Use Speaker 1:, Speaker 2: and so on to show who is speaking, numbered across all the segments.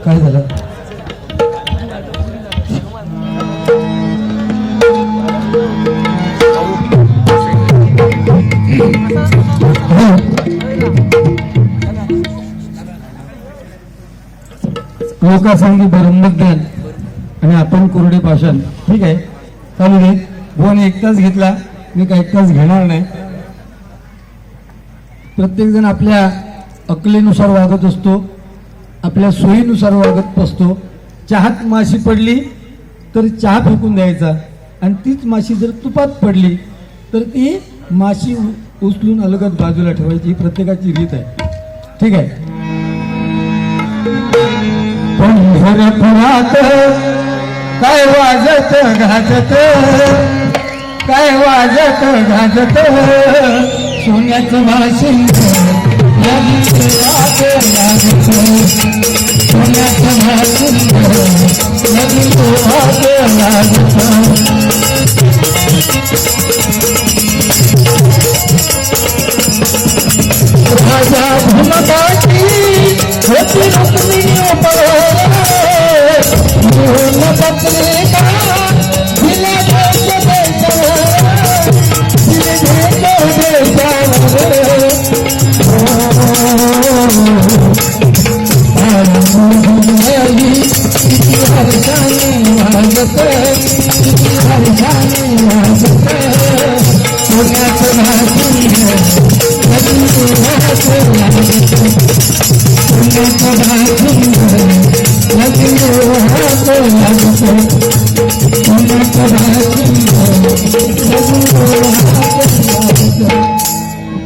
Speaker 1: काय झालं? लोकांसाठी बरंमत द्याल आणि आपण कोरडे पाषाण. ठीक आहे, चालू दे. बोन एक तास घेतला, मी काय एक तास घेणार नाही. प्रत्येक जण आपल्या अकलेनुसार वागत असतो, आपल्या सोयीनुसार वागत असतो. चहात माशी पडली तर चहा फेकून द्यायचा, आणि तीच माशी जर तुपात पडली तर ती माशी उचलून अलगद बाजूला ठेवायची. ही प्रत्येकाची रीत आहे. ठीक आहे. पंढरपुरात काय वाजत गाजत, काय वाजत गाजत, सोन्याचं वाशिंग सोन्याचं वाशिंग लागत. राजा भूमकाची होती रुक्मिणी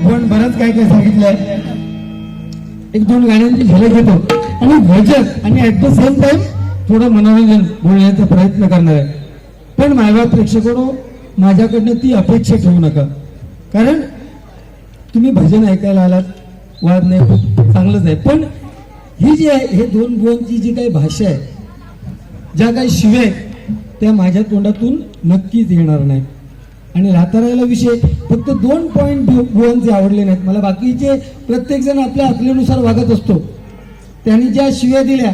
Speaker 1: पण बरंच काय काय सांगितलंय. एक दोन गाण्यांची झलक घेतो आणि भजन आणि ऍट द सेम टाइम थोडं मनोरंजन बोलण्याचा प्रयत्न करणार आहे. पण मायबाप प्रेक्षकांनो, माझ्याकडनं ती अपेक्षा ठेवू नका, कारण तुम्ही भजन ऐकायला आलात, वाद नाही, खूप चांगलंच आहे. पण ही जी आहे, हे दोन बुवांची जी काही भाषा आहे, ज्या काही शिव्या त्या माझ्या तोंडातून नक्कीच येणार नाही. आणि राहता राहिला विषय, फक्त 2 पॉइंट बुवांचे आवडले नाहीत मला. बाकीचे प्रत्येक जण आपल्या अकलेनुसार वागत असतो. त्यांनी ज्या शिव्या दिल्या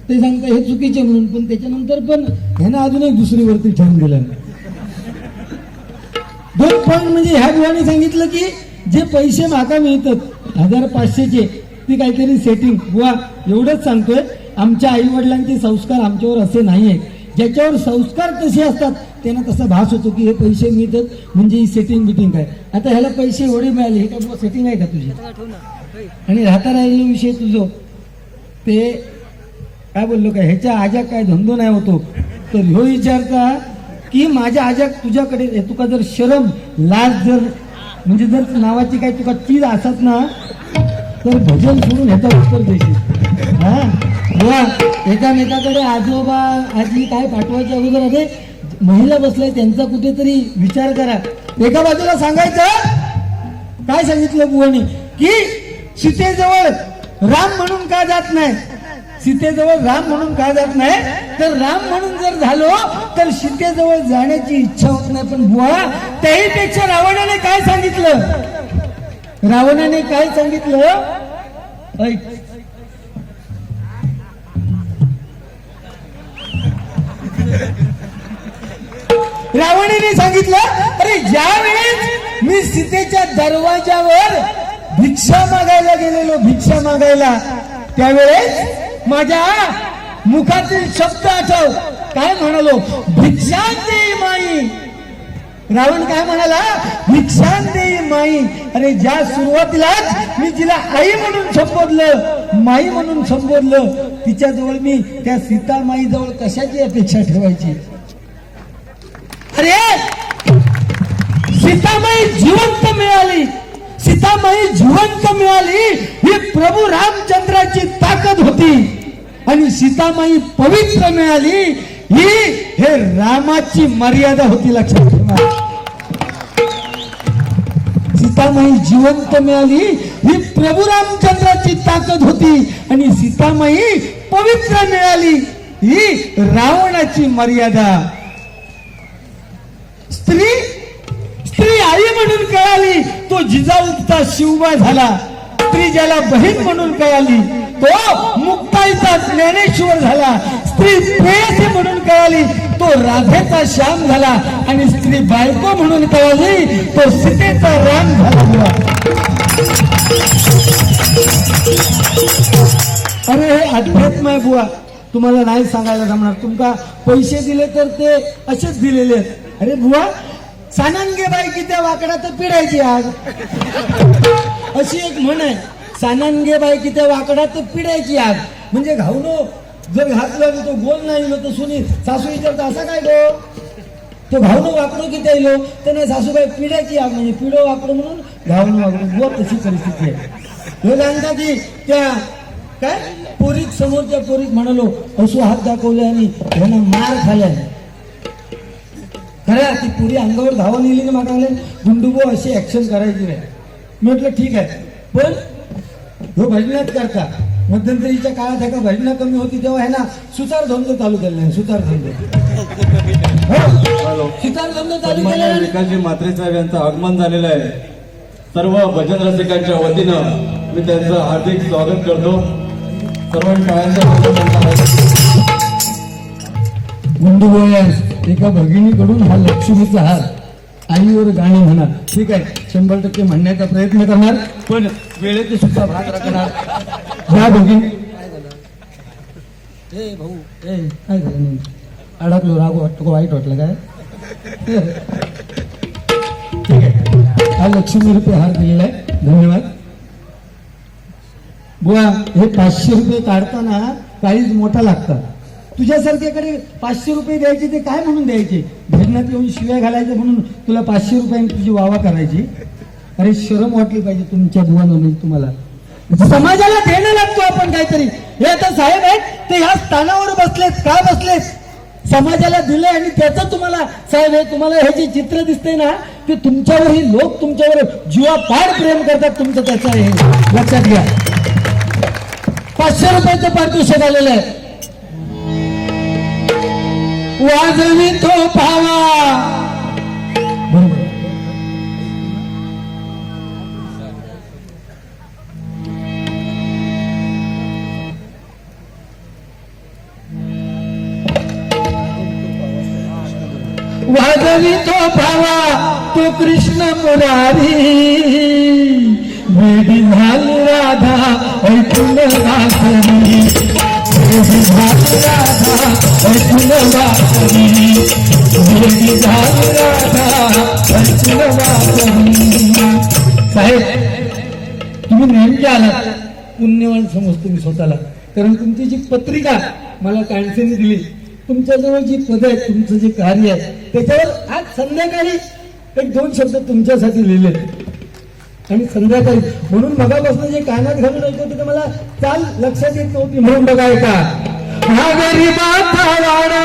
Speaker 1: ते सांगता हे चुकीचे म्हणून, पण त्याच्यानंतर पण ह्यानं अजून एक दुसरीवरती ठेवून दिलं. 2 पॉइंट म्हणजे ह्या बुवाने सांगितलं की जे पैसे मागा मिळतात 1500चे, ती काहीतरी सेटिंग. बुवा एवढंच सांगतोय, आमच्या आई वडिलांचे संस्कार आमच्यावर असे नाही आहेत. ज्याच्यावर संस्कार तसे असतात त्यांना तसा भास होतो की हे पैसे मिळतात म्हणजे ही सेटिंग बिटिंग काय. आता ह्याला पैसे एवढे मिळाले, हे काय बुवा सेटिंग आहे का तुझी? आणि राहता राहिलेला विषय तुझं ते काय बोललो काय, ह्याच्या आजा काय धंदो नाही होतो. तर ह्यो विचारता की माझ्या आजा तुझ्याकडे, तुका जर शरम लाज जर म्हणजे जर नावाची काय तुका चीज असत ना, तर भजन सोडून ह्याचा उत्तर देशील. हा बुवा, एकामेकाकडे आजोबा आजी काय पाठवायच्या अगोदर अरे महिला बसलाय त्यांचा कुठेतरी विचार करा. एका बाजूला सांगायचं काय सांगितलं बुवानी की सीतेजवळ राम म्हणून का जात नाही, सीतेजवळ राम म्हणून का जात नाही, तर राम म्हणून जर झालो तर सीतेजवळ जाण्याची इच्छा होत नाही. पण बुवा त्याहीपेक्षा रावणाने काय सांगितलं, रावणाने काय सांगितलं ऐक. रावणाने सांगितलं अरे ज्या वेळेस मी सीतेच्या दरवाजावर भिक्षा मागायला गेलेलो, भिक्षा मागायला, त्यावेळेस माझ्या मुखातील शब्द आठव, काय म्हणालो, भिक्षां देई माई. रावण काय म्हणाला, भिक्षां देई माई. अरे ज्या सुरुवातीलाच मी तिला आई म्हणून संबोधलं, माई म्हणून संबोधलं, तिच्याजवळ मी त्या सीतामाई जवळ कशाची अपेक्षा ठेवायची. अरे सीतामाई जिवंत मिळाली, सीतामाई जिवंत मिळाली ही प्रभू रामचंद्राची ताकद होती. आणि सीतामाई पवित्र मिळाली ही हे रामाची मर्यादा होती. लक्षात ठेवा, सीतामाई जिवंत मिळाली ही प्रभू रामचंद्राची ताकद होती आणि सीतामाई पवित्र मिळाली ही रावणाची मर्यादा. स्त्री आई म्हणून कळाली तो जिजाऊचा शिवबा झाला. स्त्री ज्याला बहीण म्हणून कळाली तो मुक्ताईचा ज्ञानेश्वर झाला. स्त्री प्रेयसी म्हणून कळाली तो राधेचा श्याम झाला आणि स्त्री बायको म्हणून कळाली तो सीतेचा राम झाला. अरे हे अध्यात्म आहे बुवा, तुम्हाला नाही सांगायला जमणार. तुमका पैसे दिले तर ते असेच दिलेले आहेत. अरे बुवा सानंगे बाई की त्या वाकडात पिढायची आग, अशी एक म्हण आहे. सानंगे बाई की त्या वाकडात पिढायची आग म्हणजे घाऊनो जर घातलं तो गोल नाही इलो तर सुनी सासू विचारतो असा काय गो तो घाऊनो वाकडो किती आलो तर नाही सासूबाई पिढायची आग म्हणजे पिढो वाकडो म्हणून घाऊनो वाकडो गो तशी परिस्थिती आहे. हे सांगता की त्या काय पोरीत समोरच्या पोरीत म्हणालो असू हात दाखवले आणि त्यांना मार खाल्लाय. खरं ती पुरी अंगावर धावून येईल ना मागायला गुंडुबो अशी ऍक्शन करायची नाही. मी म्हटलं ठीक आहे पण हो भजनात करता मध्यंतरीच्या काळात एका भजना कमी होती तेव्हा आहे ना सुतार धंदो चालू केला नाही. सुतार धंदो सुतार धंदो चालू केला.
Speaker 2: विकासजी म्हात्रे साहेब यांचं आगमन झालेलं आहे. सर्व भजन रसिकांच्या वतीनं मी त्यांचं हार्दिक स्वागत करतो. सर्वांनी टाळ्यांचा
Speaker 1: गुंडुबोयास एका भगिनीकडून हा लक्ष्मीचा हार आईवर गाणी म्हणा. ठीक आहे 100% म्हणण्याचा प्रयत्न करणार पण वेळेचे सुद्धा भाग राखणार. ह्या भगिनी भाऊ काय झालं नाही अडकलो राग वाटतो वाईट वाटलं काय. ठीक आहे हा लक्ष्मी रुपये हार दिलेला आहे धन्यवाद. बुवा हे 500 रुपये काढताना काहीच मोठा लागतात. तुझ्यासारख्याकडे 500 रुपये द्यायचे ते काय म्हणून द्यायचे भजनात येऊन शिव्या घालायचे म्हणून तुला 500 रुपयांनी तुझी वावा करायची. अरे शरम वाटली पाहिजे तुमच्या बुवानं नाही तुम्हाला. समाजाला देणं लागतो आपण काहीतरी. हे आता साहेब आहेत ते ह्या स्थानावर बसलेत का बसलेत समाजाला दिले आणि त्याचं तुम्हाला साहेब हे तुम्हाला हे जे चित्र दिसते ना ते तुमच्यावर ही लोक तुमच्यावर जीवापाड प्रेम करतात तुमचं त्याचं हे लक्षात घ्या. 500 रुपयाचं पारितोषिक आलेलं आहे. वाजवी तो पावा बरोबर वाजवी तो पावा तो कृष्ण मुरारी वेडी झाली राधा ऐकून रात्री राधा ऐकून वाचली वेडी झाली राधा ऐकून वाचली. साहेब तुम्ही नेमके आलात पुण्यवान समजतो मी स्वतःला कारण तुमची जी पत्रिका मला कांसेने दिली तुमच्याजवळ जी पद आहेत तुमचं जे कार्य आहे त्याच्यावर आज संध्याकाळी 1-2 शब्द तुमच्यासाठी लिहिले आणि संध्याकाळी म्हणून मगापासून जे कानात घालून ऐकवते ते मला चाल लक्षात येत नव्हती म्हणून बघाय का. हा गरीबाचा वाडा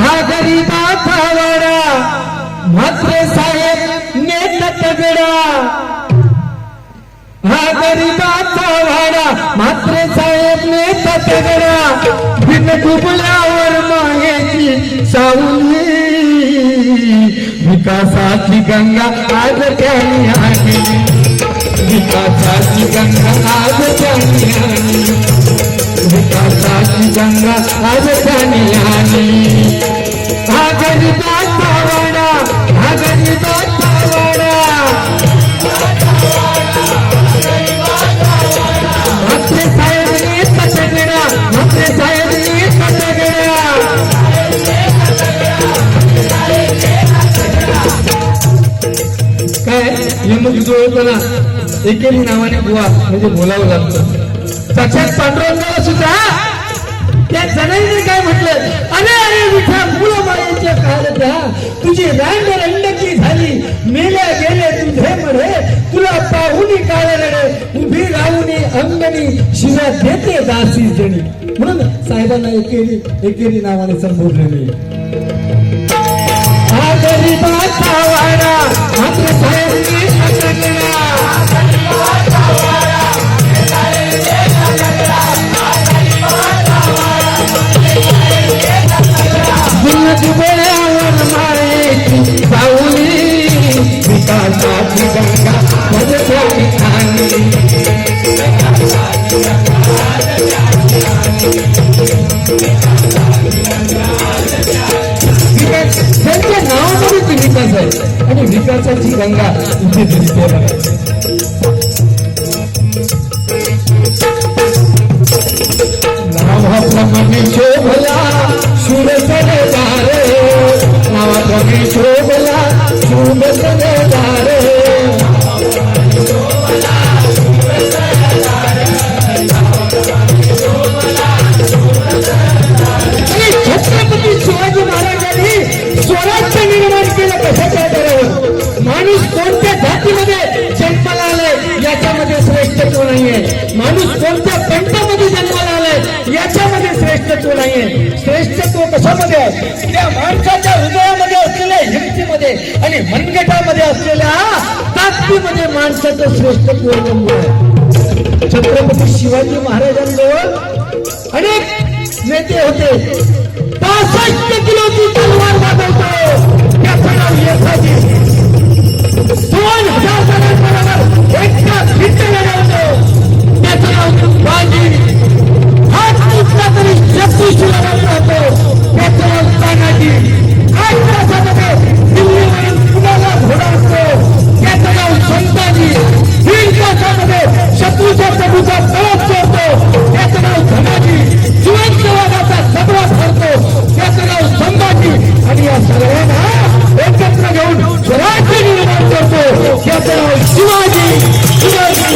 Speaker 1: हा गरीबाचा वाडा म्हात्रे साहेब नेत तगडा. हा गरीबाचा वाडा म्हात्रे साहेब नेत तगडा बिन डुबल्यावर मागेची सावली विकासाची गंगा आज त्यांनी आली विकासाची गंगा आज त्यांनी आली विकासाची गंगा आज त्यांनी आली. हा गरीबाचा वाडा हा गरीबाचा वाडा म्हात्रे साहेबनी तगडा म्हात्रे साहेबनी तगडा. काय यमक जुळवताना एकेरी नावाने बुवा म्हणजे बोलावं लागतं. साक्षात पांडुरंगाला सुद्धा त्या जणांनी काय म्हटलं अरे अरे विठा मुलं मायाच्या काळात तुझी रांड रंडकी झाली मेल्या गेले तुझे म्हणे तुला पाहुनी काळ रडे उभी राहुनी अंगणी शिव्या देते दासी जणी म्हणून साहेबांना एकेरी नावाने संबोधलेले. हा गरीबाचा वाडा मात्र साहेब विकासाची गंगा वाहते ठिकाणी त्यांच्या नावामध्ये विकास आहे आणि विकासाची गंगा इथे दिसते बघा. नावाप्रमाणे शोभला शूरसरे दारे नावाप्रमाणे शोभला शूरसरे दारे छत्रपती शिवाजी महाराजांनी स्वराज्य निर्माण केलं कशाच्या आधारावर. माणूस कोणत्या जातीमध्ये जन्माला आलाय याच्यामध्ये श्रेष्ठत्व नाहीये. माणूस कोणत्या पंथामध्ये जन्माला आलाय याच्यामध्ये श्रेष्ठत्व नाहीये. श्रेष्ठत्व कशामध्ये आहे? त्या माणसाच्या हृदयामध्ये असलेल्या हिमतीमध्ये आणि मनगटामध्ये असलेल्या ताकदीमध्ये माणसाचं श्रेष्ठत्व अवलंबून आहे. छत्रपती शिवाजी महाराजांजवळ अनेक नेते होते. 65 किलोची तलवार वाजवतो त्याचं नाव येसाजी. 2000 जणांबरोबर एकटा भिंत लढवतो त्याचं नाव बाजी. हात कुठला तरी शत्रूशी लढत राहतो त्याचं नाव तानाजी. 8 तासामध्ये दिल्लीवरून पुण्याला घोडा असतो त्याचं नाव संताजी. 3 तासामध्ये शत्रूच्या प्रभूचा पळत सोडतो त्याचं नाव धनाजी. जिवंत वादाचा सदवा ठरतो त्याचं नाव संभाजी. आणि या सर्वांना एकत्र घेऊन स्वराज्य निर्माण करतो त्याचं नाव शिवाजी. शिवाजी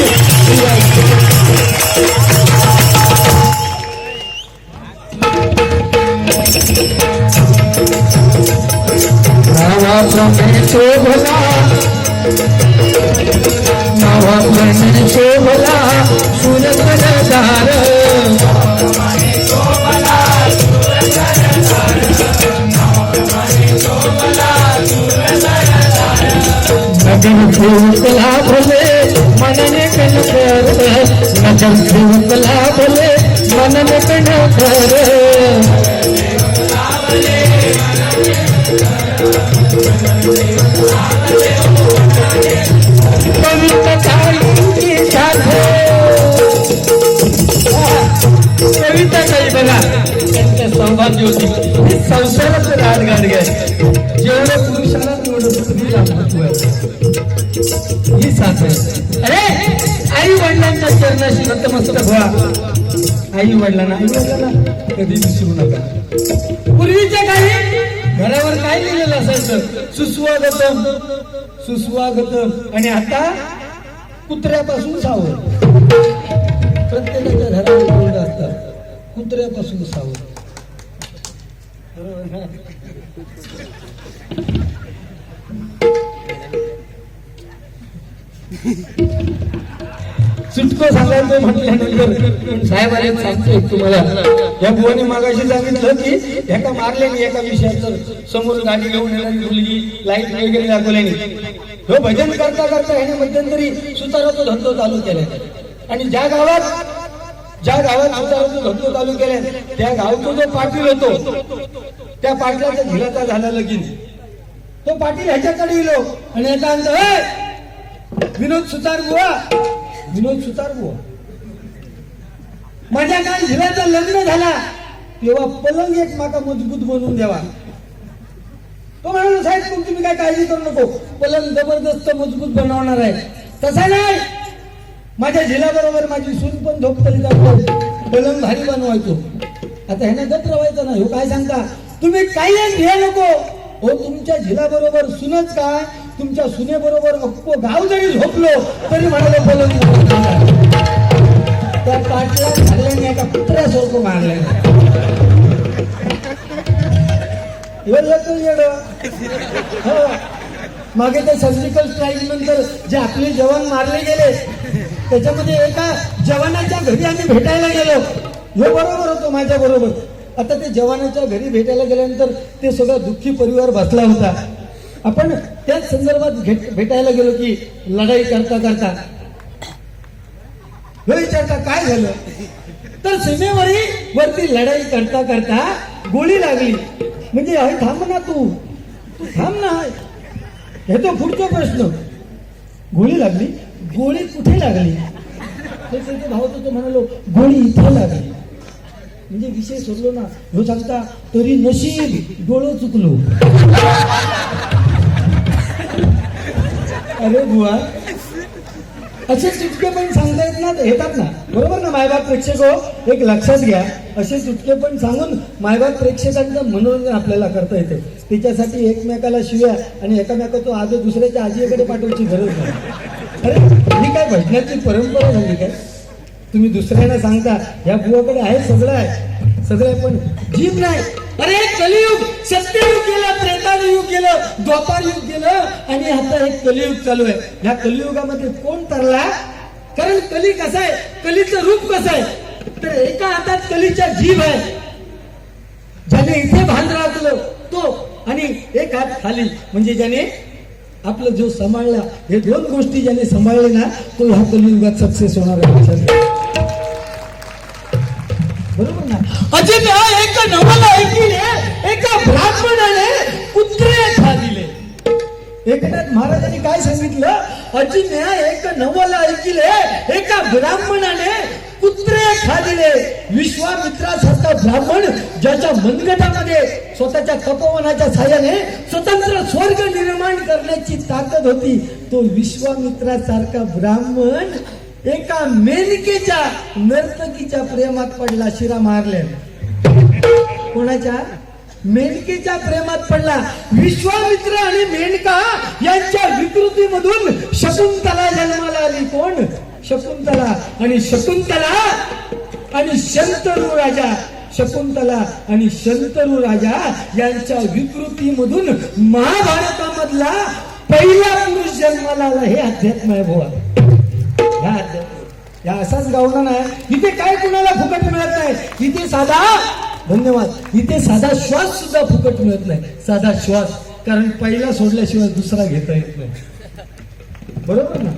Speaker 1: नावाप्रमाणे शोभला नावाप्रमाणे शोभला शूरसरदार नजर ठेवला भले मनने कन कर नजर ठेवला भले मनने कन कर कविता काही बघा त्यांच्या सौभाग्य होती. ही संसाराचं राजगाड आहे. जेवढं पुरुषाला तेवढं स्त्रीला महत्व आहे. ही साथ आहे. अरे आई वडिलांच्या चरणाशी नतमस्तक व्हा. आई वडिलांना कधी विसरू नका. पूर्वीच्या काळी घरावर काय लिहिलेलं असायचं? सुस्वागतम सुस्वागतम. आणि आता कुत्र्यापासून सावध. प्रत्येकाच्या घरावर बोर्ड असतात कुत्र्यापासून सावध. बरोबर ना? सुटको सांगायचं म्हटल्यानंतर साहेब आले सांगतोय तुम्हाला. या बुवाने मागाशी सांगितलं की एका मारल्याने एका विषयाचं समोर गाडी घेऊन येणारी मुलगी लाईट वगैरे दाखवल्याने हो भजन करता करता ह्याने मध्यंतरी सुताराचा धंदो चालू केलाय. आणि ज्या गावात सुताराचा धंदो चालू केलाय त्या गावचा जो पाटील होतो त्या पाटलाचा झिलाचा झाला लगीन. तो पाटील ह्याच्याकडे गेलो आणि ह्याचा अंत विनोद सुतार बुवा माझ्या काय झिलाचं लग्न झाला तेव्हा पलंग एक माका मजबूत बनवून द्यावा. तो म्हणाला साहेब तुम्ही काय काळजी करू नको पलंग जबरदस्त मजबूत बनवणार आहे. तसा नाही माझ्या झिलाबरोबर माझी सून पण झोपतली जातो पलंग भारी बनवायचो. आता ह्याने गत रवायचं नाही. हो काय सांगता तुम्ही काही घ्या नको. हो तुमच्या झिलाबरोबर सुनच काय तुमच्या सुनेबरोबर अख्खो गाव जरी झोपलो तरी म्हणाले पलंग. त्या पाटला झाल्याने एका कुत्र्यासारखं मारलं. हो मागे त्या सर्जिकल स्ट्राईक नंतर जे आपले जवान मारले गेले त्याच्यामध्ये एका जवानाच्या घरी आम्ही भेटायला गेलो. हे बरोबर होतो माझ्या बरोबर. आता ते जवानाच्या घरी भेटायला गेल्यानंतर ते सगळा दुःखी परिवार बसला होता. आपण त्याच संदर्भात भेटायला गेलो की लढाई करता करता विचारता काय झालं तर सीमेवरती लढाई करता करता गोळी लागली. म्हणजे थांब ना तू थांब ना हे तो पुढचा प्रश्न. गोळी लागली, गोळी कुठे लागली? ते भावतो तो म्हणालो गोळी इथे लागली. म्हणजे विषय सोडलो ना. ह्यो सांगता तरी नशीब डोळं चुकलो. अरे बुवा, असे चुटके पण सांगता येतात ना, बरोबर ना मायबाप प्रेक्षक हो? एक लक्षात घ्या, असे चुटके पण सांगून मायबाप प्रेक्षकांचं मनोरंजन आपल्याला करता येते. त्याच्यासाठी एकमेकाला शिव्या आणि एकामेकाचं आज दुसऱ्याच्या आजीकडे पाठवायची गरज नाही. अरे ही काय भजनाची परंपरा झाली काय? तुम्ही दुसऱ्यांना सांगता ह्या बुवाकडे आहे, सगळं आहे, सगळं आहे, पण जीभ नाही. अरे कलियुग, सत्ययुग गेलं, त्रेतायुग गेलं, द्वापार युग गेलं आणि आता एक कलियुग चालू आहे. या कलियुगामध्ये कोण तरला? कारण कली कसं आहे, कलीचं रूप कसं आहे, तर एका हातात कलीच्या जीभ आहे, ज्याने इथे भान राखलं तो, आणि एक हात खाली, म्हणजे ज्याने आपलं जो सांभाळला, हे दोन गोष्टी ज्याने सांभाळले ना, तो ह्या कलियुगात सक्सेस होणार आहे. बरोबर ना? अजित एक नवल ऐकिले, एका ब्राह्मणाने कुत्रे खादिले. एकनाथ महाराजांनी काय सांगितलं? अजिने एक नवल ऐकिले, एका ब्राह्मणाने कुत्रे खादिले. विश्वामित्रासारखा ब्राह्मण ज्याच्या मनगटामध्ये स्वतःच्या तपोवनाच्या साह्याने स्वतंत्र स्वर्ग निर्माण करण्याची ताकद होती, तो विश्वामित्रासारखा ब्राह्मण एका मेनकेच्या नर्तकीच्या प्रेमात पडला. शिरा मारल्या. कोणाच्या? मेनकेच्या प्रेमात पडला. विश्वामित्र आणि मेनका यांच्या विकृतीमधून शकुंतला जन्माला आली. कोण? शकुंतला. आणि शकुंतला आणि शंतनू राजा, शकुंतला आणि शंतनू राजा यांच्या विकृतीमधून महाभारतामधला पहिला पुरुष जन्माला आला. हे अध्यात्म आहे बुवा. या असाच गावना नाही. इथे काय कुणाला फुकट मिळत नाही. इथे साधा, धन्यवाद, इथे साधा श्वास सुद्धा फुकट मिळत नाही. साधा श्वास, कारण पहिला सोडल्याशिवाय दुसरा घेता येत नाही. बरोबर ना?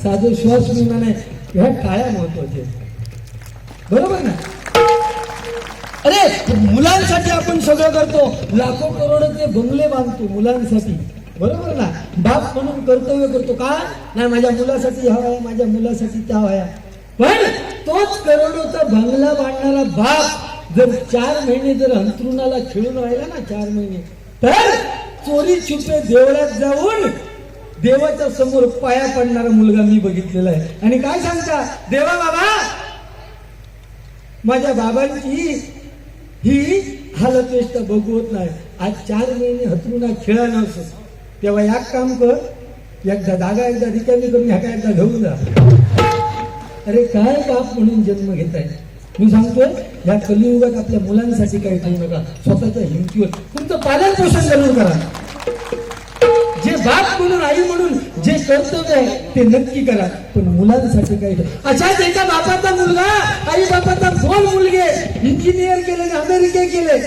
Speaker 1: साधं श्वास मिळणार नाही. ह्या टाळ्या महत्वाच्या, बरोबर ना? अरे मुलांसाठी आपण सगळं करतो, लाखो करोडचे बंगले बांधतो मुलांसाठी, बरोबर ना? बाप म्हणून कर्तव्य करतो. का नाही? माझ्या मुलासाठी हवा आहे, माझ्या मुलासाठी त्या हव्या. पण तोच करोडोचा बंगला बांधणारा बाप जर 4 महिने जर अंथरुणाला खेळून राहिला ना, 4 महिने, तर चोरी छुपे देवळात जाऊन देवाच्या समोर पाया पडणारा मुलगा मी बघितलेला आहे. आणि काय सांगता? देवा बाबा, माझ्या बाबांची ही हालत बघवत नाही. आज 4 महिने हतरुणा खेळा नव्हतं. तेव्हा एक काम कर, एकदा जागा एकदा रिकामी करून ह्या काय एकदा घेऊन जा. अरे काय बाप म्हणून जन्म घेताय? मी सांगतोय, या कलियुगात आपल्या मुलांसाठी काही ठेवू नका. स्वतःच्या हिमतीवर तुमचं पालन पोषण जरूर करा. जे बाप म्हणून, आई म्हणून जे कर्तव्य आहे ते नक्की करा, पण मुलांसाठी काही ठेवा. अशाच एका बापाचा मुलगा, आई बापाचा 2 मुलगे इंजिनियर केले, अमेरिके गेले.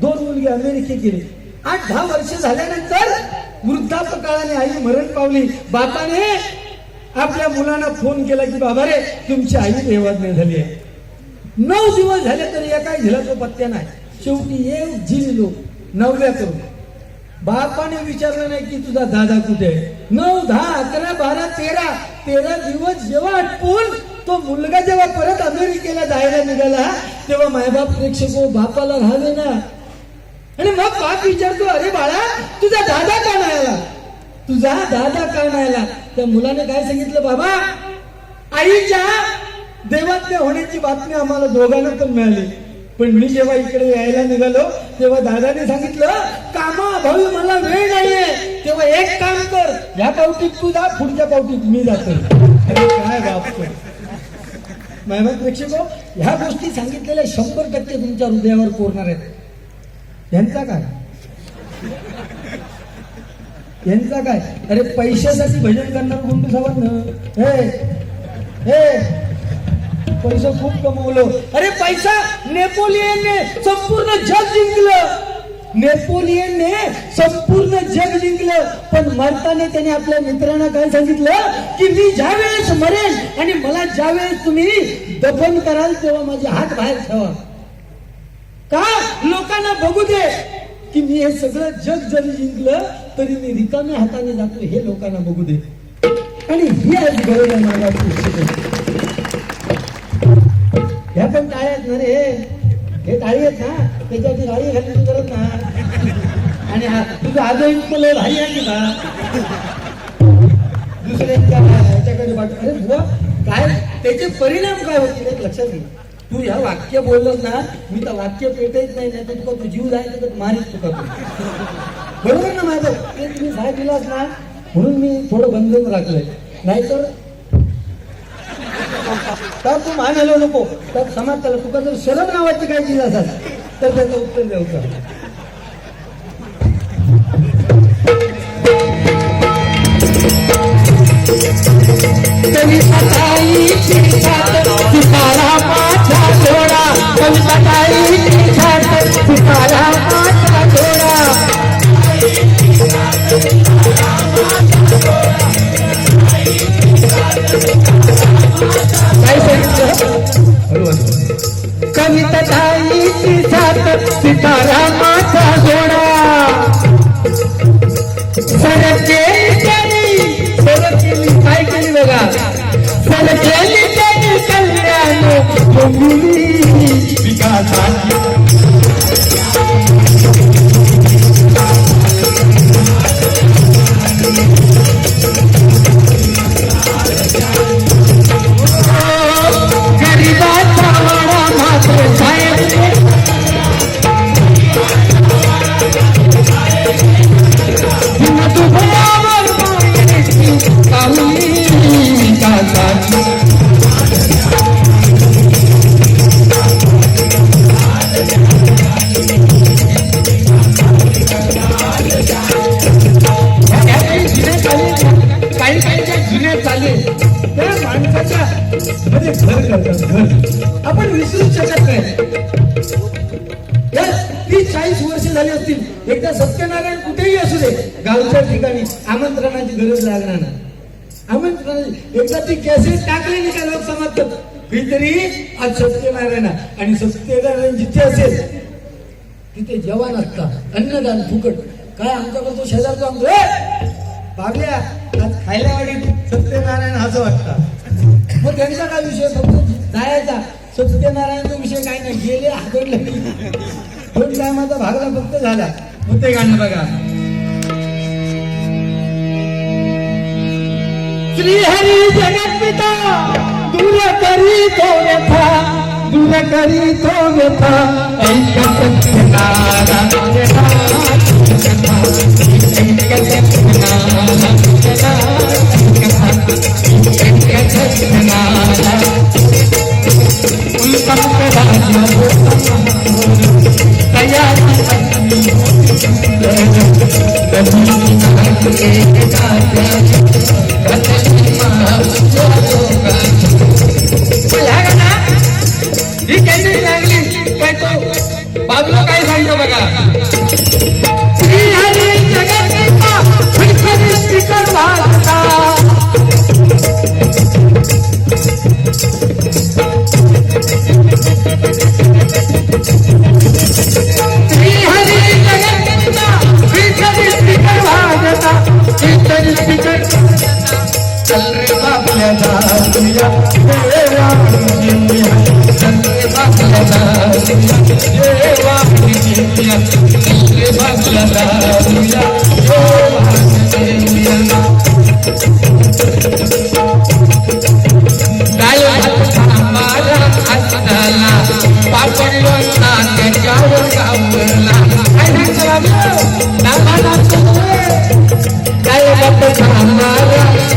Speaker 1: 2 मुलगे अमेरिके गेले. 8-10 वर्ष झाल्यानंतर वृद्धापकाळाने आई मरण पावली. बापाने आपल्या मुलांना फोन केला की बाबा रे, तुमची आई देवात नाही झाली आहे. 9 दिवस झाले तरी एकाही झिलाचा पत्त्या नाही. शेवटी एक झिलो 9व्या करून बापाने विचारलं नाही की तुझा दादा कुठे आहे. 9, 10, 11, 12, 13 दिवस जेव्हा आटपून तो मुलगा जेव्हा परत अमेरिकेला जायला निघाला, तेव्हा मायबाप प्रेक्षक बापाला राहिले ना. आणि मग बाप विचारतो, अरे बाळा, तुझा दादा का नाही आला? तुझा दादा का नाही आला? त्या मुलाने काय सांगितलं? बाबा, आईच्या देवात्म्य होण्याची बातमी आम्हाला दोघांना पण मिळाली, पण मी जेव्हा इकडे यायला निघालो तेव्हा दादाने सांगितलं, कामाभावी मला वेळ नाहीये. तेव्हा एक काम कर, ह्या पावटीत तू जा, पुढच्या पावटीत मी जातो. अरे काय बाप, मायबाप प्रेक्षको, ह्या गोष्टी सांगितलेल्या 100% तुमच्या हृदयावर कोरणार आहेत. यांचा काय? यांचा काय? अरे पैशासाठी भजन करणार गुंडू सावंत, हे पैसा खूप कमवलं. अरे पैसा नेपोलियनने संपूर्ण जग जिंकलं. नेपोलियनने संपूर्ण जग जिंकलं, पण मरताना त्याने आपल्या मित्रांना काय सांगितलं की मी ज्या वेळेस मरेल आणि मला ज्या वेळेस तुम्ही दफन कराल तेव्हा माझे हात बाहेर ठेवा. का? लोकांना बघू दे, की मी हे सगळं जग जरी जिंकलं तरी मी रिकाम्या हाताने जातो हे लोकांना बघू दे. आणि ही आज गरज आहे मला. ह्या पण टाळ्या आहेत ना रे, हे टाळी आहेत ना, त्याच्यावरती राळी घालण्याची गरज ना. आणि तुझं आजही तुला भारी आहे का दुसऱ्यांच्या ह्याच्याकडे वाटत. अरे बुवा काय त्याचे परिणाम काय होतील एक लक्षात घे. तू ह्या वाक्य बोललोस ना, मी तर वाक्य पेटत नाही तर तुका तू जीव जायचं तर मारीत तुका तू. बरोबर ना माझं ते तुम्ही साहेब दिलास ना, म्हणून मी थोडं बंधन राखलंय. नाहीतर तू मानायला नको तर समाज त्याला तुका जर शरम नावाची काय दिला असाल तर त्याचं उत्तर द्यायचं. कविता ताईची साथ सीतारामाचा जोडा सरकेली काय केली बघा. सरकेली त्यांनी कल्याण विकासाची. गरीबाचा वाडा मात्र आपण विसरू शकत नाही. 30-40 वर्ष झाली असतील. एकदा सत्यनारायण कुठेही असू दे गावच्या ठिकाणी आमंत्रणाची गरज लागणार नाही. आमंत्रणाची एकदा ती कॅसेट टाकली नाही का लोक समजतात काहीतरी आज सत्यनारायण. आणि सत्यनारायण जिथे असेल तिथे जवान असतात. अन्नदान फुकट. काय आमच्याकडे तो शेजारचा आमचं बाबल्या आज खायला वाडी सत्यनारायण असं वाटतं. मग त्यांचा काय विषय फक्त जायचा. सत्यनारायणचा विषय काय नाही. गेले हातोडले दोन टायमाचा भागला फक्त झाला. मग ते गाणं बघा. श्रीहरी जगत्पिता दूर करी तो व्यथा, दूर करी तो व्यथा. ऐक सत्यनारायण ही कॅसेट लागली काय तो बाजूला काय सांगतो बघा. श्रीहरी जगत्पिता विठ्ठल स्पीकर वाजता. श्रीहरी जगत्पिता विठ्ठल स्पीकर वाजता. विठ्ठल स्पीकर चल रे बाबल्या दारुया देवा जिंदिया. चल रे बाबल्या दारुया देवा जिंदिया. चल रे बाबल्या दारुया देवा जिंदिया. काय माझा हाताला पापडलो ना त्याच्यावर गावला. काय माझा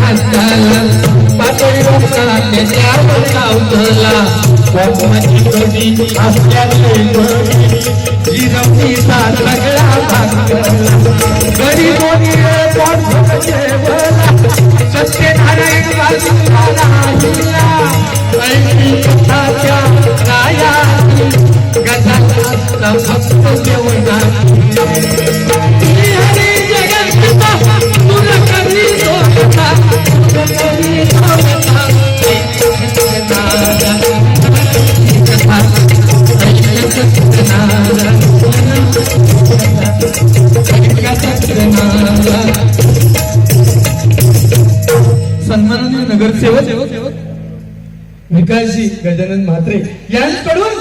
Speaker 1: हाताला पापडलो ना त्याच्यावर गावला. माझी कधी आपल्याला जिरवणीचा सगळा भागला. गरीबोनी सत्यनारायण बाजूला राहिला. कथाच्या राया गजाचा भक्त जेवणा. हरी जगत्पिता तुर करी तो व्यथा, तुर करी तो व्यथा. सन्माननीय नगरसेवक विकासजी गजानन म्हात्रे यांकडून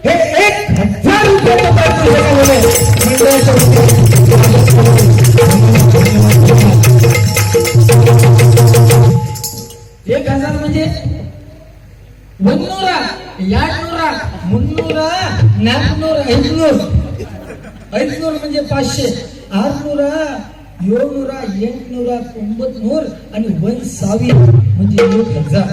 Speaker 1: हे 1000 रुपये मंडळाच्या वतीने 1000 म्हणजे ಮುನ್ನೂರ 200 300 400 500 म्हणजे 500 600 700 800 900 आणि 1,000 म्हणजे 1000.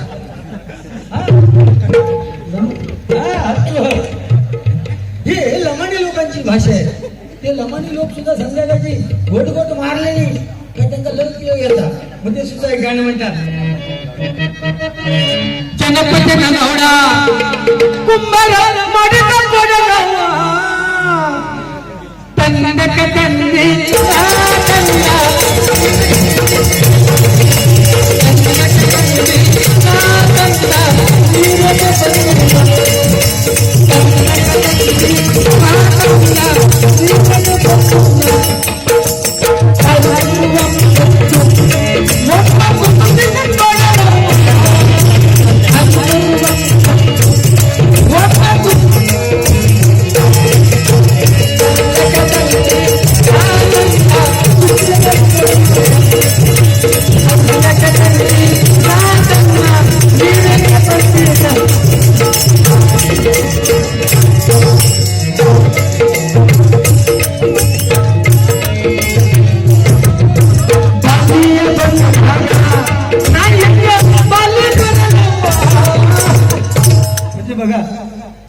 Speaker 1: हे लमाणी लोकांची भाषा आहे. ते लमाणी लोक सुद्धा संध्याकाळची गोट मारले का त्यांचा लग येतात मग ते सुद्धा एक गाणं म्हणतात. जनपद नवडा कुंभार मडक पडला तन्नक तन्नी बघा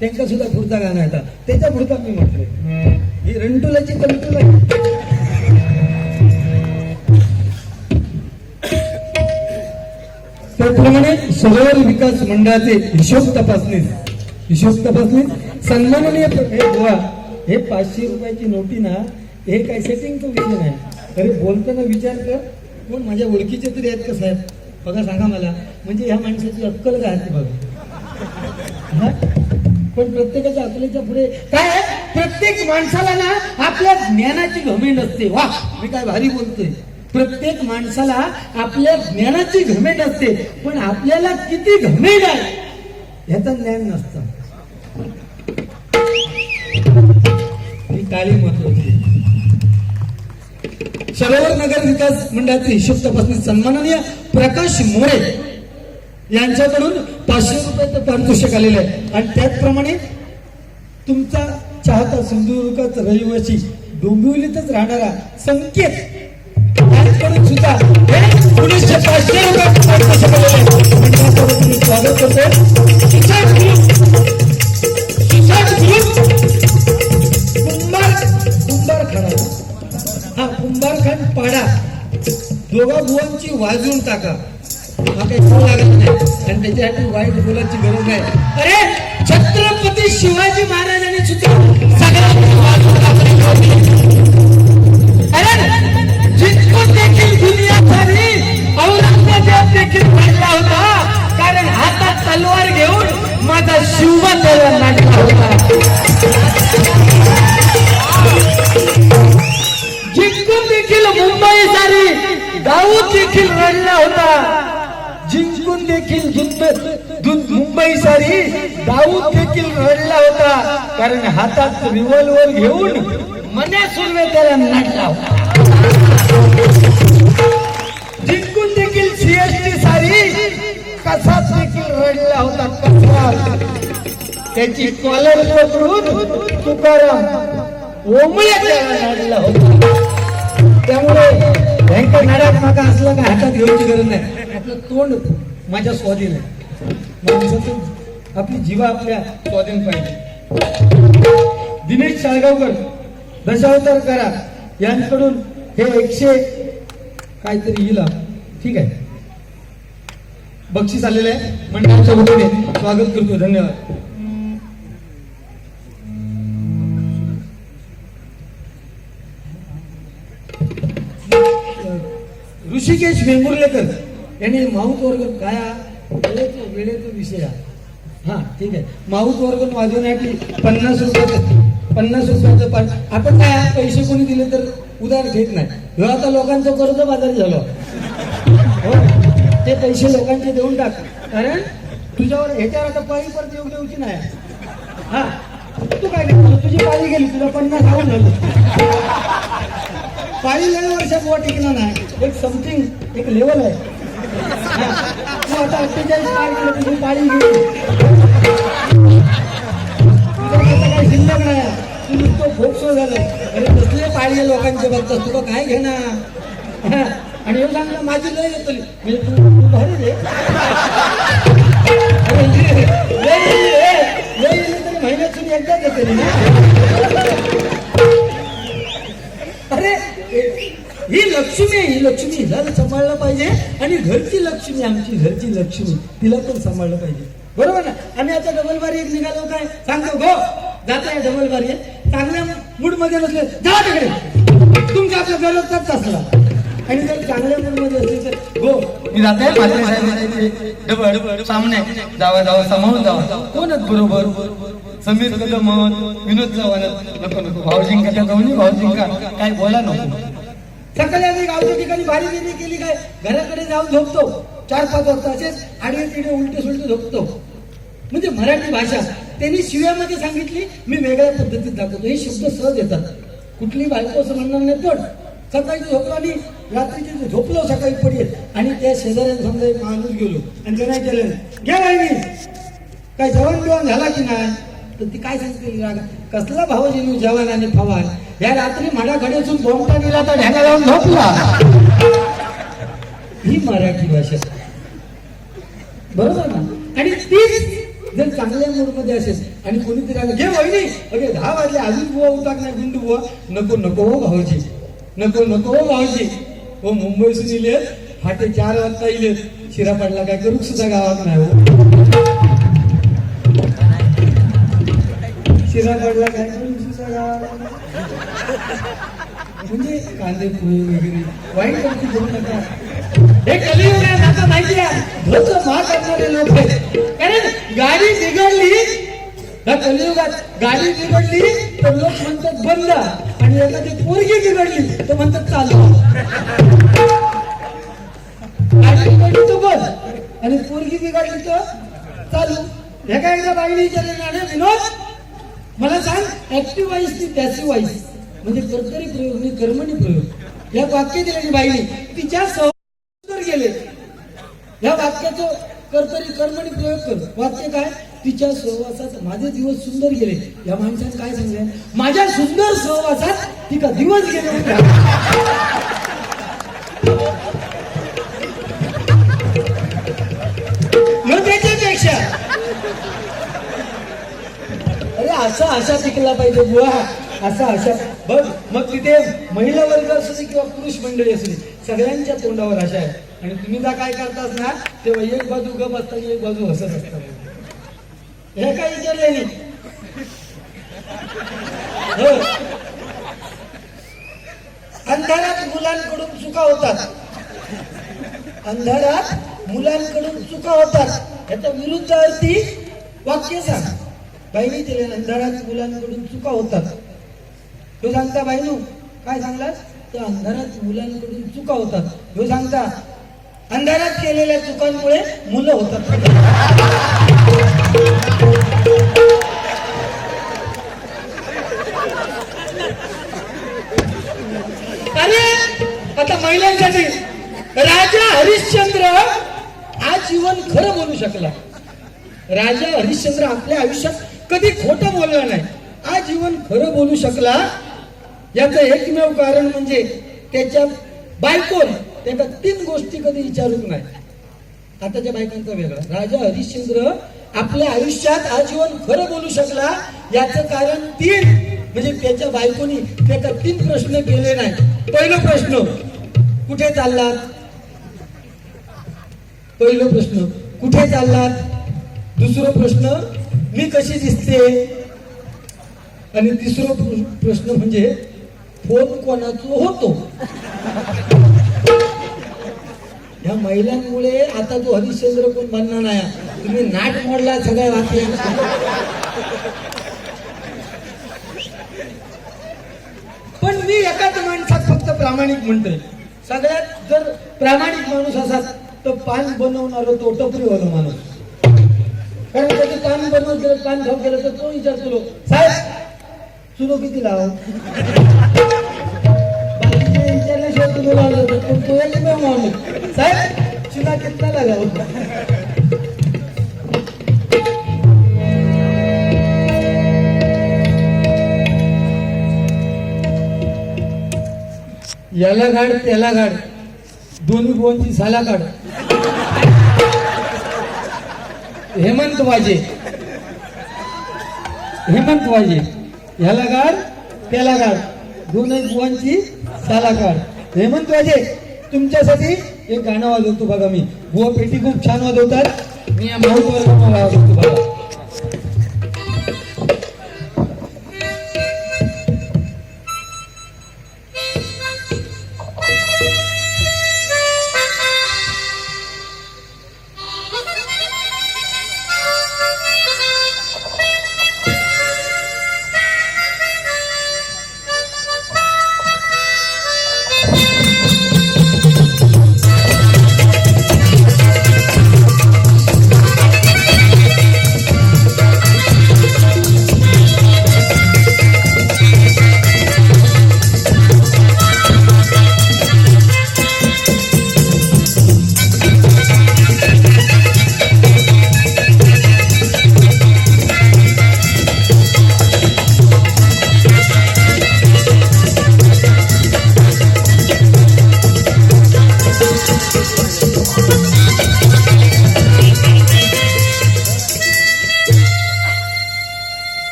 Speaker 1: त्यांचा सुद्धा पुढचा गाणं आहे. त्याच्या पुढचा मी म्हटलंय ही रंटुलाची कंटुला. त्याप्रमाणे सरोवर विकास मंडळाचे हिशोब तपासणी सन्माननीय हे 500 रुपयाची नोटी ना हे काय सेटिंगचा विषय नाही. अरे बोलताना विचार कर कोण माझ्या ओळखीचे तरी आहेत का साहेब बघा सांगा मला म्हणजे ह्या माणसाची अक्कल काय असते बघा. पण प्रत्येकाच्या अकलेच्या पुढे काय प्रत्येक माणसाला ना आपल्या ज्ञानाची घमेंड असते. वा मी काय भारी बोलतोय. प्रत्येक माणसाला आपल्या ज्ञानाची घमेंड असते पण आपल्याला किती घमेंड आहे ह्याचं ज्ञान नसतं. ही काळी महत्वाची. सरोवर नगर विकास मंडळाचे हिशोब तपासणी सन्माननीय प्रकाश मोरे यांच्याकडून 500 रुपयाचं पारितोषिक आलेलं आहे. आणि त्याचप्रमाणे तुमचा चाहता सिंधुदुर्गाचा रहिवासी डोंबिवलीतच राहणारा संकेत यांच्याकडून सुद्धा 500 रुपयाचं पारितोषिक आलेलं आहे. स्वागत करतो. कुंभारखान पाडा दोघा बुवांची वाजवून टाका काही लागत नाही आणि त्याच्यासाठी वाईट बोलायची गरज नाही. अरे छत्रपती शिवाजी महाराजांनी सुद्धा जिंकून देखील दुनिया झाली औरंगजेब देखील पडला होता कारण हातात तलवार घेऊन माझा शिवबा त्याला नाटला होता. जिंकून देखील मुंबई सारी दाऊद देखील रडला होता. जिंकून देखील मुंबई सारी दाऊद देखील रडला होता कारण हातात रिव्हॉल्वर घेऊन मन्या सुर्वे त्याला नाटला होता. जिंकून देखील सीएसटी सारी कसाच देखील रडला होता. कसा त्याची कॉलर पकडून तुकाराम ओमळ्या त्याला नाटला होता. त्यामुळे भयंकर नाड्यात मागा असलं का हातात घेऊची गरज नाही. आपलं तोंड माझ्या स्वाधीन आहे. माणसाचं आपली जीवा आपल्या स्वाधीन पाहिजे. दिनेश साळगावकर दशावतार करा यांकडून हे 100 काहीतरी येईल ठीक आहे बक्षीस आलेलं आहे. मंडळाच्या वतीने स्वागत करतो. धन्यवाद. ऋषिकेश वेंगुर्लेकर यांनी माऊथ ऑर्गन काय वेळेचा विषय हा ठीक आहे. माऊथ ऑर्गन वाजवण्यासाठी 50 रुपयाचं आपण काय पैसे कोणी दिले तर उधार घेत नाही. आता लोकांचा कर्ज बाजार झालो. ते पैसे लोकांचे देऊन टाक, कारण तुझ्यावर ह्याच्यावर आता पाळी परत येऊ देऊची नाही. हा तू काय करतो, तुझी पाळी गेली, तुला 50 खाऊन झालं. पाळी लय वर्षात वर टिकणार नाही, एक समथिंग एक लेवल आहे. हा, तू आता 48 पार केलं, तुझी पाळी गेली, तुझं काही शिल्लक नाही, तू नुसतं फोक्सो झालं. अरे कसले पाळी लोकांचे बघतात, तुला काय घेणार. हा, आणि हे सांगलं माझी लय येतो, म्हणजे तू भारी रे. महिन्यातून एकदाच येते ना. अरे ही लक्ष्मी आहे, ही लक्ष्मी हिला सांभाळलं पाहिजे, आणि घरची लक्ष्मी, आमची घरची लक्ष्मी, तिला पण सांभाळलं पाहिजे. बरोबर ना. आम्ही आता डबल बारी एक निघालो, काय सांगतो गो जात आहे डबल बारी आहे, चांगल्या मूड मध्ये नसले जा तिकडे, तुमच्या आपल्या गरजचाच असला. आणि जर चांगल्या मूडमध्ये असले तर गो मी जाते डबल सामने जावा जावा सामावून जावा. कोणच बरोबर समीर कदम, विनोद चव्हाण, नको नको भाऊजिंका त्या जाऊन भाऊजिंका काय बोला नको. सकाळी आम्ही गावच्या ठिकाणी बारी बिरी केली, काय घराकडे जाऊन झोपतो 4-5 वाजता, असेच आडवे तिडे उलटे सुलटे झोपतो. म्हणजे मराठी भाषा त्यांनी शिव्यामध्ये सांगितली, मी वेगळ्या पद्धतीत दाखवतो. हे शब्द सहज येतात, कुठली बायको असं म्हणणार नाही. पण सकाळी झोपलो आणि रात्रीची झोपलो सकाळी पडेल, आणि त्या शेजाऱ्याने समजा एक माणूस गेलो आणि ते नाही केलं, घ्या बाई काय जेवण बिवण झाला की नाही, तर ती काय सांगते राग, कसला भाऊजी जेवण आणि फवान, या रात्री माडाखडेसून बोमटा गेला तर ढ्याला लावून झोपला. ही मराठी भाषा, बरोबर ना. आणि तीच जर चांगल्या मूडमध्ये असेल आणि कोणीतरी आलं, घे वहिनी, अरे 10 वाजले अजून बुवा उठाक नाही, गुंडू बुवा, नको नको हो भाऊजी, नको नको हो भाऊजी, हो मुंबईसून इले फाटे 4 वाजता इले, शिरा पडला काय करू सुद्धा गावात नाही हो, शिरा पडला काय करू सुद्धा गावात. म्हणजे कांदे पोहे वगैरे वाईट गोष्टी करू नका. हे कलियुग आहे, आता माहिती आहे, धोचं मा करणारे लोक आहेत. कारण गाडी बिघडली, या कलियुगात गाडी बिघडली तर लोक म्हणतात बंद, आणि एखादी पोरगी बिघडली तर म्हणतात चालू. गाडी बिघडली तर बंद, आणि पोरगी बिघडली तर चालू. हे काय एकदा बाईने विचारले, विनोद मला सांग, ऍक्टिव्ह वाईस की पॅसिव्ह वाईस, म्हणजे कर्तरी प्रयोग आणि कर्मणी प्रयोग, या वाक्य दिल्याने बाईने तिच्या सहवर गेले. या वाक्याचं कर्तरी कर्मणी प्रयोग कर. वाक्य काय, तिच्या सहवासात माझे दिवस सुंदर गेले. या माणसाने काय सांगितलं, माझ्या सुंदर सहवासात तिका दिवस गेले. मग त्याच्यापेक्षा अरे असा आशा टिकला पाहिजे बुवा, असा आशा बघ. मग तिथे महिला वर्ग असू दे किंवा पुरुष मंडळी असू दे, सगळ्यांच्या तोंडावर आशा आहे. आणि तुम्ही जा काय करतास ना, तेव्हा एक बाजू गप असता, एक बाजू हसत असतात. हे काय विचारले नाही. अंधारात मुलांकडून चुका होतात, अंधारात मुलांकडून चुका होतात, याच्या विरुद्ध अर्थी वाक्य सांग. बाईनी दिले, अंधारात मुलांकडून चुका होतात. तो सांगता बाईनू काय सांगलास, तर अंधारात मुलांकडून चुका होतात. तो सांगता अंधारात केलेल्या चुकांमुळे मुलं होतात. अरे आता महिलांसाठी राजा हरिश्चंद्र आजीवन खरं बोलू शकला. राजा हरिश्चंद्र आपल्या आयुष्यात कधी खोटं बोलला नाही, आजीवन खरं बोलू शकला. याचं एकमेव कारण म्हणजे त्याच्या बायकोन त्याला 3 गोष्टी कधी विचारूच नाही. आताच्या बायकांचा वेगळा. राजा हरिश्चंद्र आपल्या आयुष्यात आजीवन खरं बोलू शकला, याचं कारण 3, म्हणजे त्याच्या बायकोनी त्याचा 3 प्रश्न केले नाही. पहिला प्रश्न, कुठे चाललात? पहिला प्रश्न, कुठे चाललात? दुसरा प्रश्न, मी कशी दिसते? आणि तिसरा प्रश्न म्हणजे फोन कोणाचा होतो? या महिलांमुळे आता तो हरिश्चंद्र कोण म्हणणार नाही. तुम्ही नाट मोडला सगळ्या वाक्य. पण मी एकाच माणसात फक्त प्रामाणिक म्हणतोय. सगळ्यात जर प्रामाणिक माणूस असा तर पान बनवणार तो टपरीवाला माणूस. कारण त्याचे पान बनवून केलं, पान खाऊ केलं तर तो विचारतो साहेब चुनो किती लावा. बाकीचे विचारल्याशिवाय तुम्ही लावलं तर पण तो एकमेव माणूस साहेब चुना कितना लागावं. याला गाड त्याला गाड दोन्ही गोवांची साला काढ. हेमंत वाजे ह्याला गाड त्याला गाड दोन्ही गोवांची साला काढ. हेमंत वाजे तुमच्यासाठी एक गाणं वाजवतो बघा. मी बुवा पेटी खूप छान वाजवतात. मी या माऊट वर्गाला वाजवतो बघा.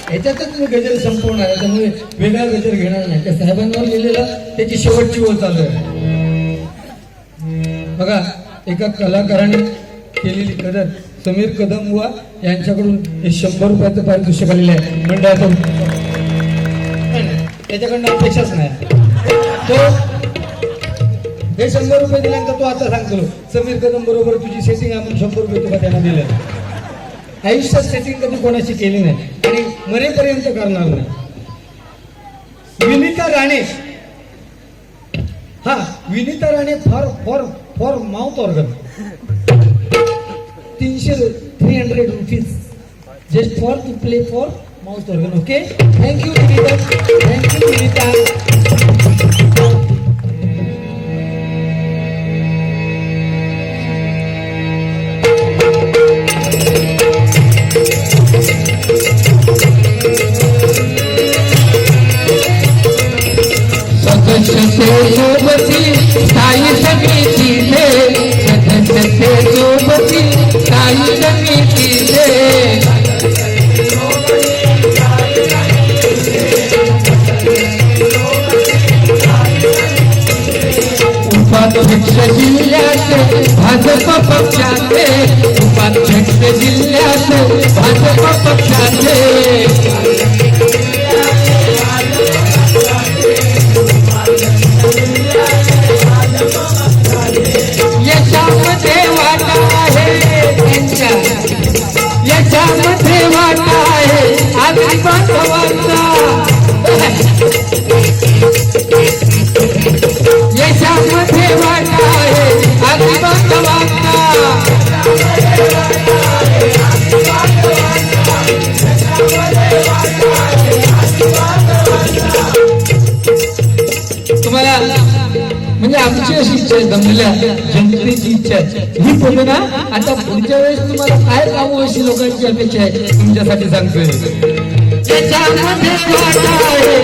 Speaker 1: ह्याच्यातच मी गजर संपवणार आहे. त्यामुळे वेगळा गजर घेणार नाही. त्या साहेबांवर लिहिलेला त्याची शेवटची ओळ चालू आहे बघा. एका कलाकाराने केलेली कदर समीर कदम बुवा यांच्याकडून हे 100 रुपयाचं पारितोषिक आलेलं आहे मंडळातून. त्याच्याकडनं अपेक्षाच नाही. तो हे 100 रुपये दिल्यानंतर तो आता सांगतो समीर कदम बरोबर तुझी सेटिंग आपण 100 रुपये तुला त्यांना दिलं. आयुष्यात सेटिंग कधी कोणाची केली नाही आणि मरेपर्यंत करणार नाही. Vinita Rane Vinita Rane for mouth organ 300 rupees just for to play for mouth organ. Okay thank you Vinita. Thank you Vinita.
Speaker 3: सोबती साई सगळी सोबती साई सगळी उपाध्यक्ष जिल्ह्यात भाजप पक्षाचे उपाध्यक्ष जिल्ह्यात भाजप पक्षाचे यशामध्ये वाटा आहे त्यांच्या यशामध्ये वाटा आहे आधी बांधवांचा यशामध्ये वाटा आहे आधी बांधवांचा तुम्हाला म्हणजे आमची अशी अतिशय जमलेल्या जनतेची इच्छा आहे ही पदे ना आता पुढच्या वेळेस तुम्हाला काय काम अशी लोकांची अपेक्षा आहे तुमच्यासाठी सांगतोय त्याच्यामध्ये वाटा आहे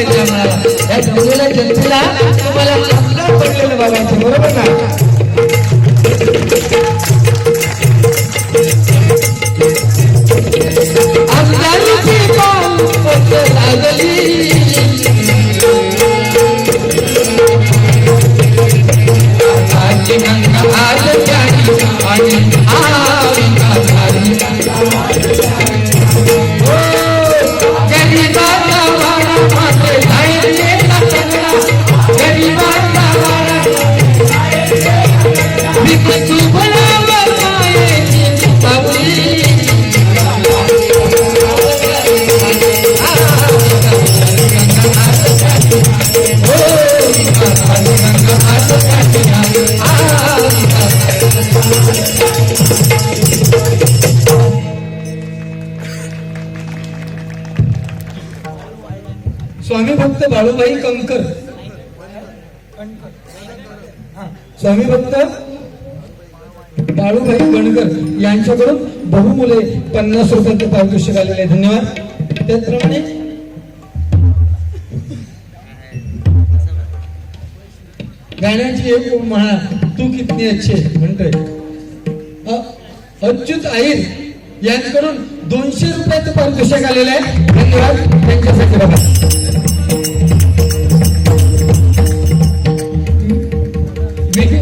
Speaker 3: अभिमान या जमलेल्या जनतेला तुम्हाला आमदार पडलेलं बघायचं बरोबर ना आमदारची पाऊस लागली आज आणि स्वामी भक्त बाळूभाई कंकर स्वामी भक्त बाळूभाई गणकर यांच्याकडून बहुमुले 50 रुपयांचे पारितोषिक आलेले आहे. धन्यवाद. त्याचप्रमाणे गाण्याची एक म्हणा तू कितनी अच्छे म्हणतोय अच्युत आईर यांच्याकडून 200 रुपयाचं पारितोषिक आलेलं आहे. धन्यवाद त्यांच्यासाठी बघा.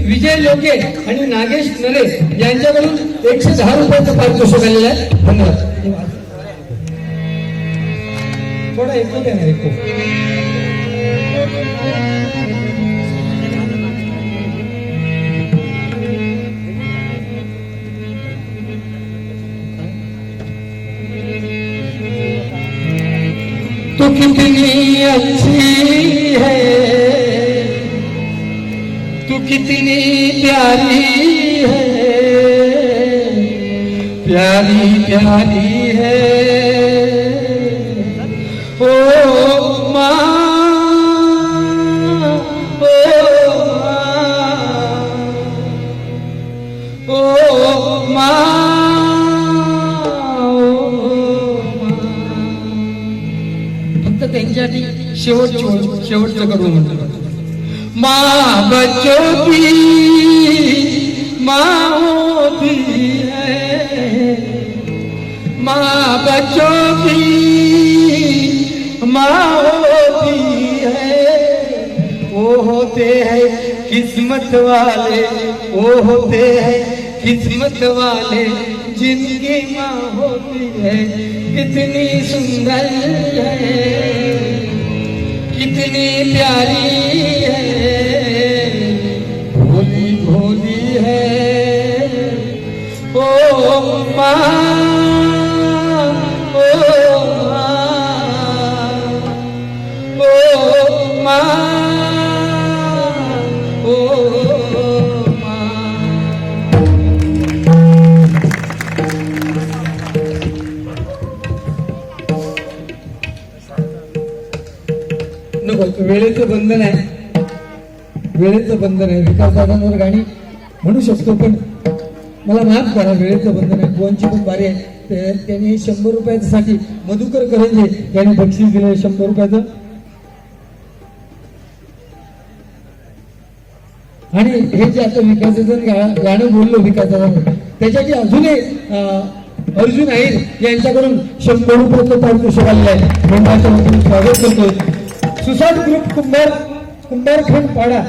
Speaker 3: विजय लोके आणि नागेश नरे यांच्याकडून 110 रुपयाचं पारितोषिक आलेलं आहे. धन्यवाद. थोडा ऐकू द्या ना ऐकू. तू कितनी अच्छी है तू कितनी प्यारी है प्यारी प्यारी है ओ माँ ओ माँ फक्त त्यांच्यासाठी शेवटचं कडवं म्हणतो. माँ बच्चों की माँ होती है माँ बच्चों की माँ होती है वो होते हैं किस्मत वाले वो होते हैं किस्मत वाले जिनकी माँ होती है कितनी सुंदर है कितनी प्यारी है भोली भोली है ओ माँ ओ माँ ओ माँ नको वेळेचं बंधन आहे वेळेचं बंधन आहे. विकास दादांवर गाणी म्हणू शकतो पण मला माफ करा वेळेचं बंधन आहे. बुवांची पण बारी आहे. त्यांनी 100 रुपयासाठी मधुकर करंजे यांनी बक्षीस दिलं 100 रुपयाचं. आणि हे जे आता विकासाचं गाणं बोललो विकासाचं त्याच्यासाठी अजूनही अर्जुन आईर यांच्याकडून 100 रुपयाचं पारितोषिक आलेलं आहे. मंडळाच्या वतीने स्वागत करतोय. सुसाट ग्रुप कुंभारखंड पाडा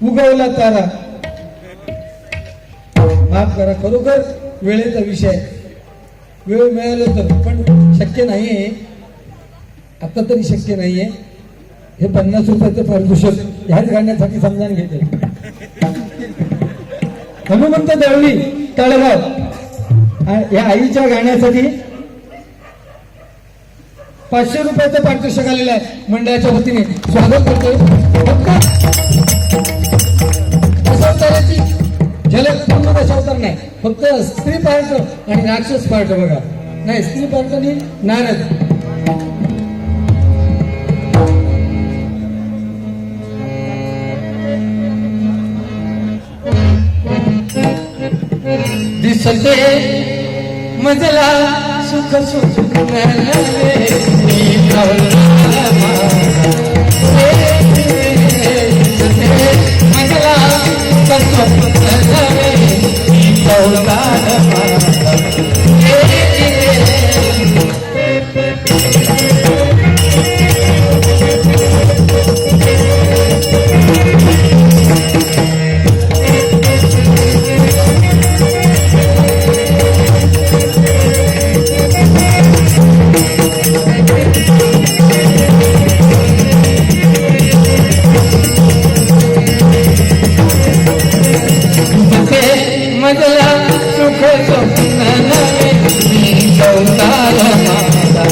Speaker 3: उगवला तारा. माफ करा खरोखर वेळेचा विषय वेळ मिळालं तर पण शक्य नाहीये आता तरी शक्य नाहीये. हे 50 रुपयाचं पारितोषिक ह्याच गाण्यासाठी समजावून घेते. हनुमंत दळवी तळगाव या आईच्या गाण्यासाठी 500 रुपयाचं पारितोषिक आलेलं आहे. मंडळाच्या वतीने स्वागत करतोय. दशावताराची झलक पूर्ण दशावतार नाही, फक्त स्त्री पार्ट आणि राक्षस पार्ट बघा. नाही, स्त्री पार्ट आणि नारद. दिसते मजला सुख सुख नवे मी कवला मजला सुख सुख नवे मी कवला मजला सुख स्वप्न नवे मी संसार माझा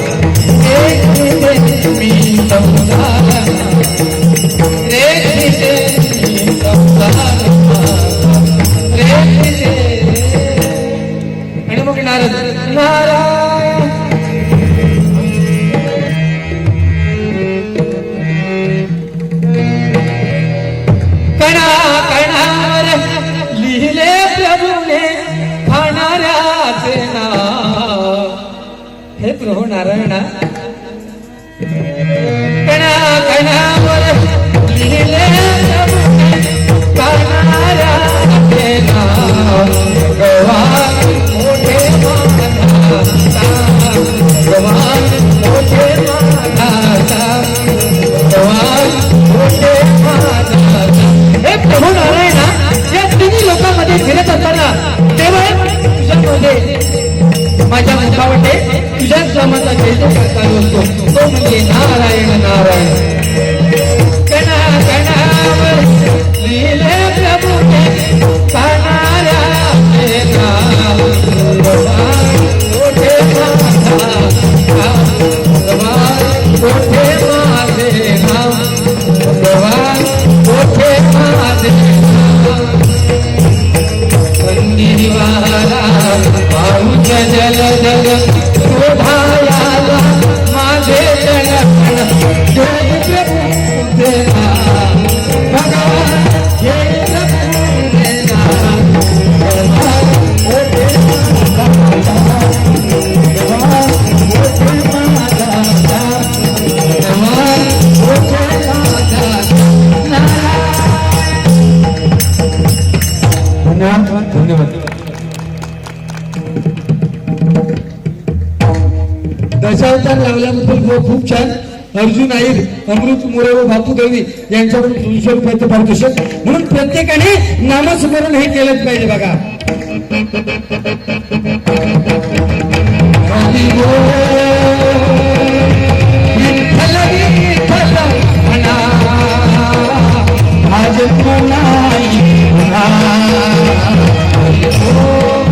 Speaker 3: मी संसार रे मी संसार रे. आणि मग नारद नारायण कणा कणावर लिहिले प्रभूने खाणाऱ्याचे नाव. हे प्रभू नारायणा कणा कणावर लिहिले प्रभूने खाणाऱ्याचे नाव. भगवान मोठे मानाचा, भगवान मोठे मानाचा, भगवान मोठे मानाचा. हे प्रभू नारायणा या तिन्ही लोकांमध्ये फिरत असताना तेव्हा तुझ्यामध्ये माझ्या मुखावटे तुझ्याच नामाचा जयजयकार चालू असतो, तो म्हणजे नारायण नारायण. कणा कणावर लिहिले प्रभूने खाणाऱ्याचे नाव. भगवान मोठे माझा, भगवान मोठे माझे नाव, भगवान मोठे माझे नाव. कंदीवाला पाऊस जल जल शोधायाला माझे जणकण जय प्रभू देवा. भगवान जय प्रभू देवा. भगवान मोठे माझा, भगवान मोठे माझा, भगवान मोठे माझा. धन्यवाद. दशावतार लावल्याबद्दल खूप छान. अर्जुन आईर, अमृत मोरे व बापू देवी यांच्याकडून 200 रुपयाचं पारितोषिक. म्हणून प्रत्येकाने नामस्मरण हे केलंच पाहिजे बघा. हरी बोल विठ्ठल विठ्ठल म्हणा आज नाही म्हणा. हरी बोल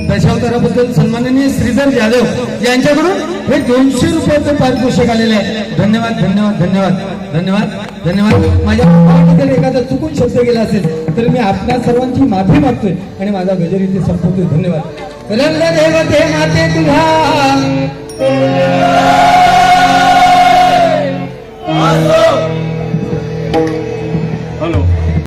Speaker 3: दशावताराबद्दल सन्माननीय श्रीधर जाधव यांच्याकडून हे 200 रुपयाचं पारितोषिक आलेलं आहे. धन्यवाद धन्यवाद धन्यवाद धन्यवाद धन्यवाद. माझ्या जर एखादा चुकून शब्द गेला असेल तर मी आपल्या सर्वांची माफी मागतोय आणि माझा गजर इथे संपवतोय. धन्यवाद. रंग देवते माते तुझा